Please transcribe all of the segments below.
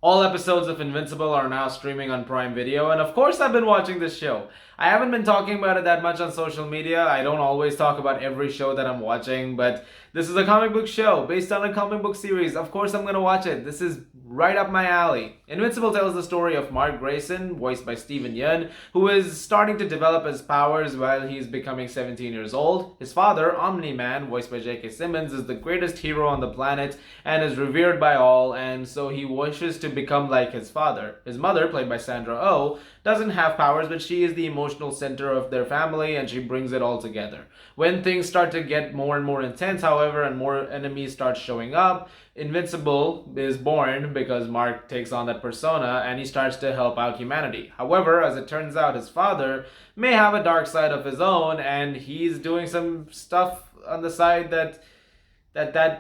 All episodes of Invincible are now streaming on Prime Video, and of course, I've been watching this show. I haven't been talking about it that much on social media. I don't always talk about every show that I'm watching, but this is a comic book show based on a comic book series. Of course, I'm gonna watch it. This is right up my alley. Invincible tells the story of Mark Grayson, voiced by Steven Yeun, who is starting to develop his powers while he's becoming 17 years old. His father, Omni-Man, voiced by J.K. Simmons, is the greatest hero on the planet and is revered by all, and so he wishes to become like his father. His mother, played by Sandra Oh, doesn't have powers, but she is the emotional center of their family and she brings it all together. When things start to get more and more intense, however, and more enemies start showing up, Invincible is born because Mark takes on that persona and he starts to help out humanity. However, as it turns out, his father may have a dark side of his own and he's doing some stuff on the side that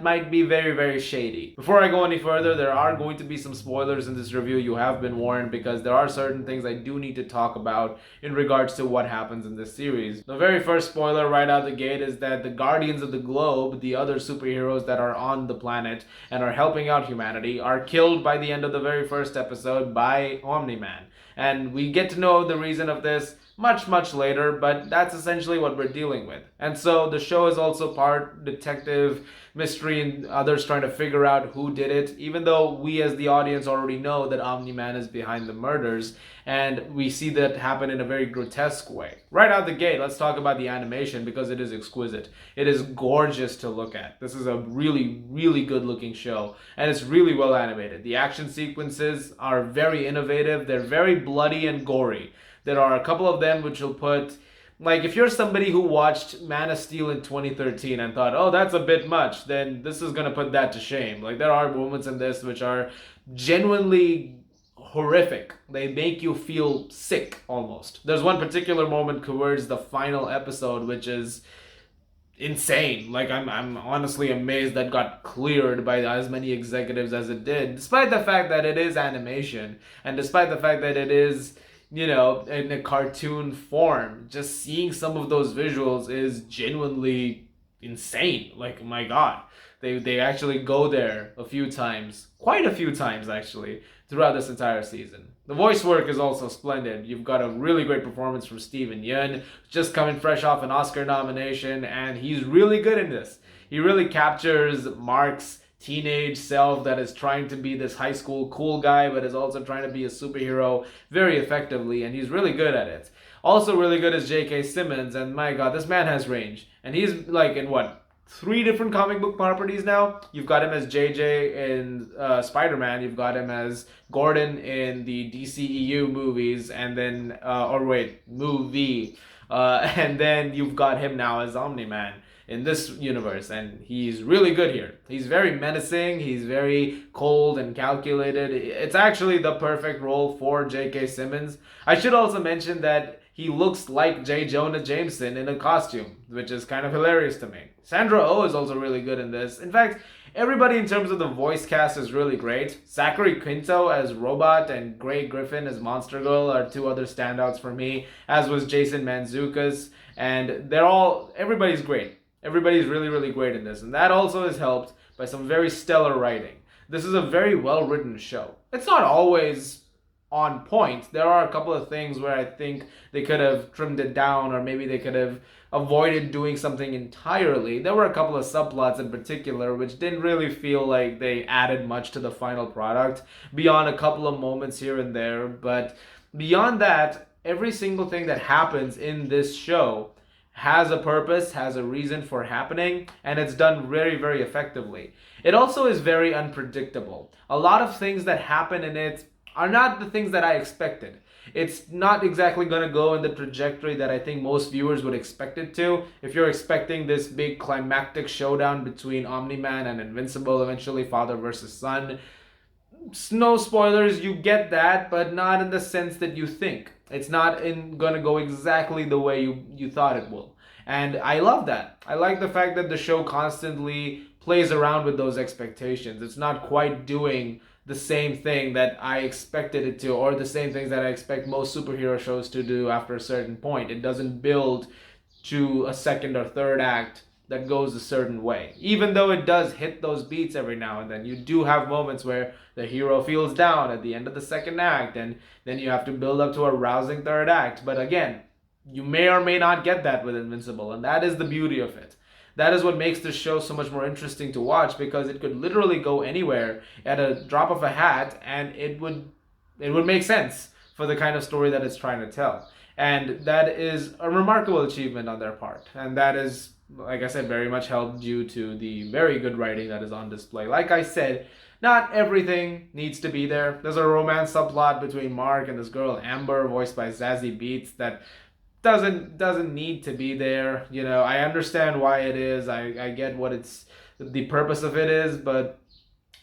might be very, very shady. Before I go any further, there are going to be some spoilers in this review. You have been warned because there are certain things I do need to talk about in regards to what happens in this series. The very first spoiler right out the gate is that the Guardians of the Globe, the other superheroes that are on the planet and are helping out humanity, are killed by the end of the very first episode by Omni-Man. And we get to know the reason of this much later, but that's essentially what we're dealing with. And so the show is also part detective, mystery, and others trying to figure out who did it, even though we as the audience already know that Omni-Man is behind the murders, and we see that happen in a very grotesque way. Right out the gate, let's talk about the animation because it is exquisite. It is gorgeous to look at. This is a really good looking show, and it's really well animated. The action sequences are very innovative, they're very bloody and gory. There are a couple of them which will put, like, if you're somebody who watched Man of Steel in 2013 and thought, oh, that's a bit much, then this is going to put that to shame. Like, there are moments in this which are genuinely horrific. They make you feel sick, almost. There's one particular moment towards the final episode which is insane. Like, I'm honestly amazed that got cleared by as many executives as it did, despite the fact that it is animation, and despite the fact that it is, you know, in a cartoon form. Just seeing some of those visuals is genuinely insane. Like, my god, they actually go there a few times, quite a few times actually, throughout this entire season. The voice work is also splendid. You've got a really great performance from Steven Yeun, just coming fresh off an Oscar nomination, and he's really good in this. He really captures Mark's teenage self that is trying to be this high school cool guy but is also trying to be a superhero very effectively, and he's really good at it. Also really good is J.K. Simmons, and my god, this man has range. And he's like in what, 3 different comic book properties now? You've got him as JJ in Spider-Man, you've got him as Gordon in the DCEU movies, and then, movie. And then you've got him now as Omni-Man in this universe, and he's really good here. He's very menacing, he's very cold and calculated. It's actually the perfect role for J.K. Simmons. I should also mention that he looks like J. Jonah Jameson in a costume, which is kind of hilarious to me. Sandra Oh is also really good in this. In fact, everybody in terms of the voice cast is really great. Zachary Quinto as Robot and Grey Griffin as Monster Girl are 2 other standouts for me, as was Jason Mantzoukas, and everybody's great. Everybody's really great in this, and that also is helped by some very stellar writing. This is a very well-written show. It's not always on point. There are a couple of things where I think they could have trimmed it down, or maybe they could have avoided doing something entirely. There were a couple of subplots in particular which didn't really feel like they added much to the final product, beyond a couple of moments here and there. But beyond that, every single thing that happens in this show has a purpose, has a reason for happening, and it's done very effectively. It also is very unpredictable. A lot of things that happen in it are not the things that I expected. It's not exactly going to go in the trajectory that I think most viewers would expect it to. If you're expecting this big climactic showdown between Omni-Man and Invincible, eventually father versus son, no spoilers, you get that, but not in the sense that you think. It's not gonna go exactly the way you thought it will. And I love that. I like the fact that the show constantly plays around with those expectations. It's not quite doing the same thing that I expected it to, or the same things that I expect most superhero shows to do after a certain point. It doesn't build to a second or third act that goes a certain way. Even though it does hit those beats every now and then, you do have moments where the hero feels down at the end of the second act, and then you have to build up to a rousing third act. But again, you may or may not get that with Invincible, and that is the beauty of it. That is what makes this show so much more interesting to watch, because it could literally go anywhere at a drop of a hat, and it would make sense for the kind of story that it's trying to tell. And that is a remarkable achievement on their part. And that is, like I said, very much helped due to the very good writing that is on display. Like I said, not everything needs to be there. There's a romance subplot between Mark and this girl Amber, voiced by Zazie Beetz, that doesn't need to be there. You know, I understand why it is. I get what the purpose of it is, but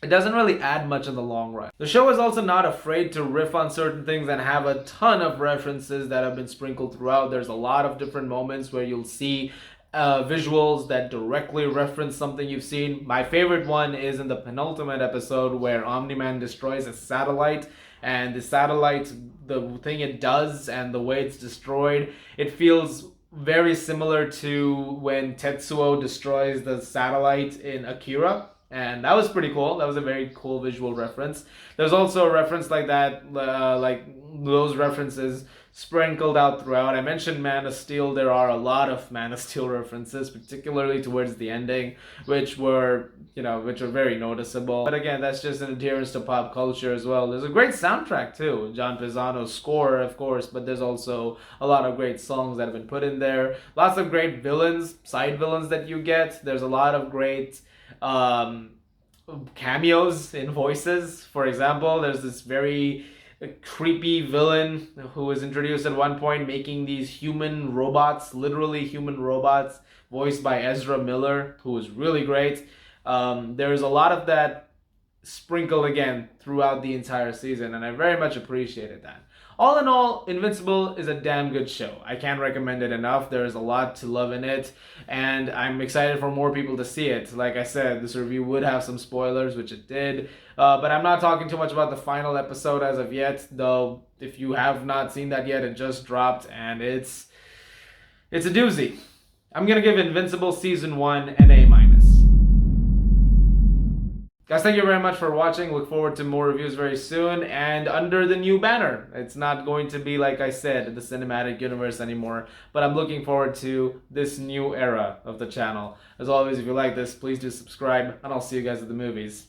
it doesn't really add much in the long run. The show is also not afraid to riff on certain things and have a ton of references that have been sprinkled throughout. There's a lot of different moments where you'll see visuals that directly reference something you've seen. My favorite one is in the penultimate episode where Omni-Man destroys a satellite, and the satellite, the thing it does and the way it's destroyed, it feels very similar to when Tetsuo destroys the satellite in Akira. And that was pretty cool. That was a very cool visual reference. There's also a reference like that, like those references sprinkled out throughout. I mentioned Man of Steel. There are a lot of Man of Steel references, particularly towards the ending, which were very noticeable. But again, that's just an adherence to pop culture as well. There's a great soundtrack too. John Pisano's score, of course, but there's also a lot of great songs that have been put in there. Lots of great villains, side villains that you get. There's a lot of great cameos in voices. For example, there's this very creepy villain who was introduced at one point, making these human robots, literally human robots, voiced by Ezra Miller, who was really great. There's a lot of that sprinkled again throughout the entire season, and I very much appreciated that. All in all, Invincible is a damn good show. I can't recommend it enough. There's a lot to love in it, and I'm excited for more people to see it. Like I said, this review would have some spoilers, which it did, but I'm not talking too much about the final episode as of yet, though if you have not seen that yet, it just dropped, and it's a doozy. I'm going to give Invincible Season 1 an A-. Guys, thank you very much for watching. Look forward to more reviews very soon, and under the new banner. It's not going to be, like I said, the cinematic universe anymore, but I'm looking forward to this new era of the channel. As always, if you like this, please do subscribe, and I'll see you guys at the movies.